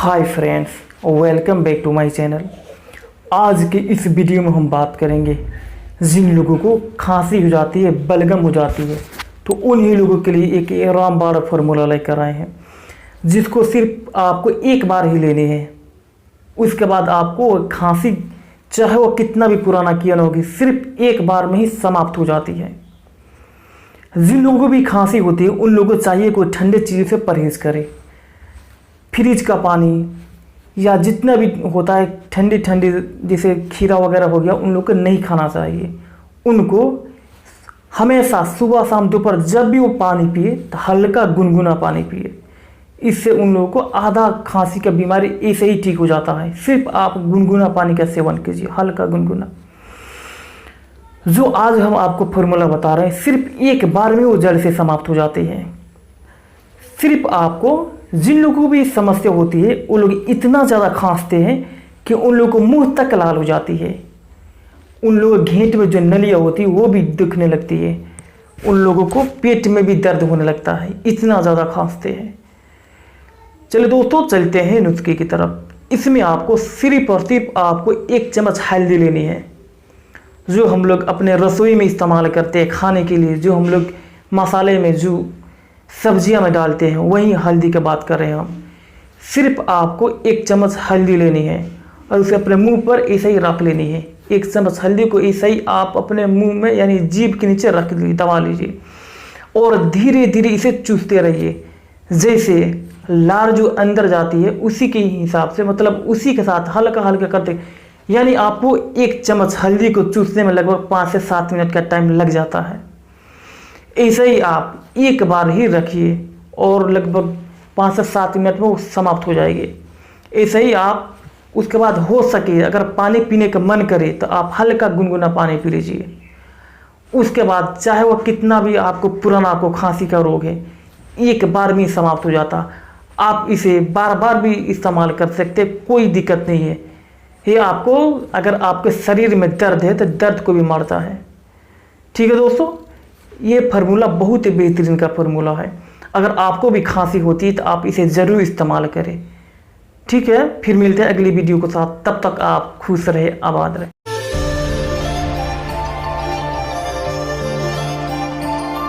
Hi friends, welcome back to my channel. आज के इस वीडियो में हम बात करेंगे जिन लोगों को खांसी हो जाती है, बलगम हो जाती है, तो उन्हीं लोगों के लिए एक रामबाण फार्मूला लेकर आए हैं, जिसको सिर्फ आपको एक बार ही लेनी है। उसके बाद आपको खांसी चाहे वो कितना भी पुराना किया ना होगी, सिर्फ एक बार में ही समाप्त हो जाती है। जिन लोगों को भी खांसी होती है उन लोगों को चाहिए कोई ठंडे चीज़ों से परहेज़ करे। फ्रिज का पानी या जितना भी होता है ठंडी ठंडी, जैसे खीरा वगैरह हो गया, उन लोगों को नहीं खाना चाहिए। उनको हमेशा सुबह शाम दोपहर जब भी वो पानी पिए तो हल्का गुनगुना पानी पिए। इससे उन लोगों को आधा खांसी का बीमारी ऐसे ही ठीक हो जाता है। सिर्फ आप गुनगुना पानी का सेवन कीजिए, हल्का गुनगुना। जो आज हम आपको फॉर्मूला बता रहे हैं, सिर्फ एक बार में वो जड़ से समाप्त हो जाते हैं। सिर्फ आपको जिन लोगों को भी समस्या होती है वो लोग इतना ज़्यादा खांसते हैं कि उन लोगों को मुंह तक लाल हो जाती है। उन लोगों के घेंट में जो नलियाँ होती है वो भी दुखने लगती है। उन लोगों को पेट में भी दर्द होने लगता है, इतना ज़्यादा खांसते हैं। चलिए दोस्तों, चलते हैं नुस्खे की तरफ। इसमें आपको सिर्फ और सिर्फ आपको 1 चम्मच हल्दी लेनी है, जो हम लोग अपने रसोई में इस्तेमाल करते हैं खाने के लिए। जो हम लोग मसाले में, जो सब्जियां में डालते हैं, वही हल्दी की बात कर रहे हैं हम। सिर्फ आपको 1 चम्मच हल्दी लेनी है और उसे अपने मुंह पर ऐसे ही रख लेनी है। 1 चम्मच हल्दी को ऐसे ही आप अपने मुंह में यानी जीभ के नीचे रख लीजिए, दबा लीजिए और धीरे धीरे इसे चूसते रहिए। जैसे लार जो अंदर जाती है उसी के हिसाब से, मतलब उसी के साथ हल्का हल्का करते, यानी आपको 1 चम्मच हल्दी को चूसने में लगभग 5 से 7 मिनट का टाइम लग जाता है। ऐसे ही आप एक बार ही रखिए और लगभग 5 से 7 मिनट में वो समाप्त हो जाएगी। ऐसे ही आप उसके बाद हो सके अगर पानी पीने का मन करे तो आप हल्का गुनगुना पानी पी लीजिए। उसके बाद चाहे वो कितना भी आपको पुराना आपको खांसी का रोग है, एक बार में समाप्त हो जाता। आप इसे बार बार भी इस्तेमाल कर सकते, कोई दिक्कत नहीं है। ये आपको अगर आपके शरीर में दर्द है तो दर्द को भी मारता है। ठीक है दोस्तों, ये फार्मूला बहुत ही बेहतरीन का फार्मूला है। अगर आपको भी खांसी होती है तो आप इसे ज़रूर इस्तेमाल करें। ठीक है, फिर मिलते हैं अगली वीडियो के साथ। तब तक आप खुश रहे, आबाद रहे।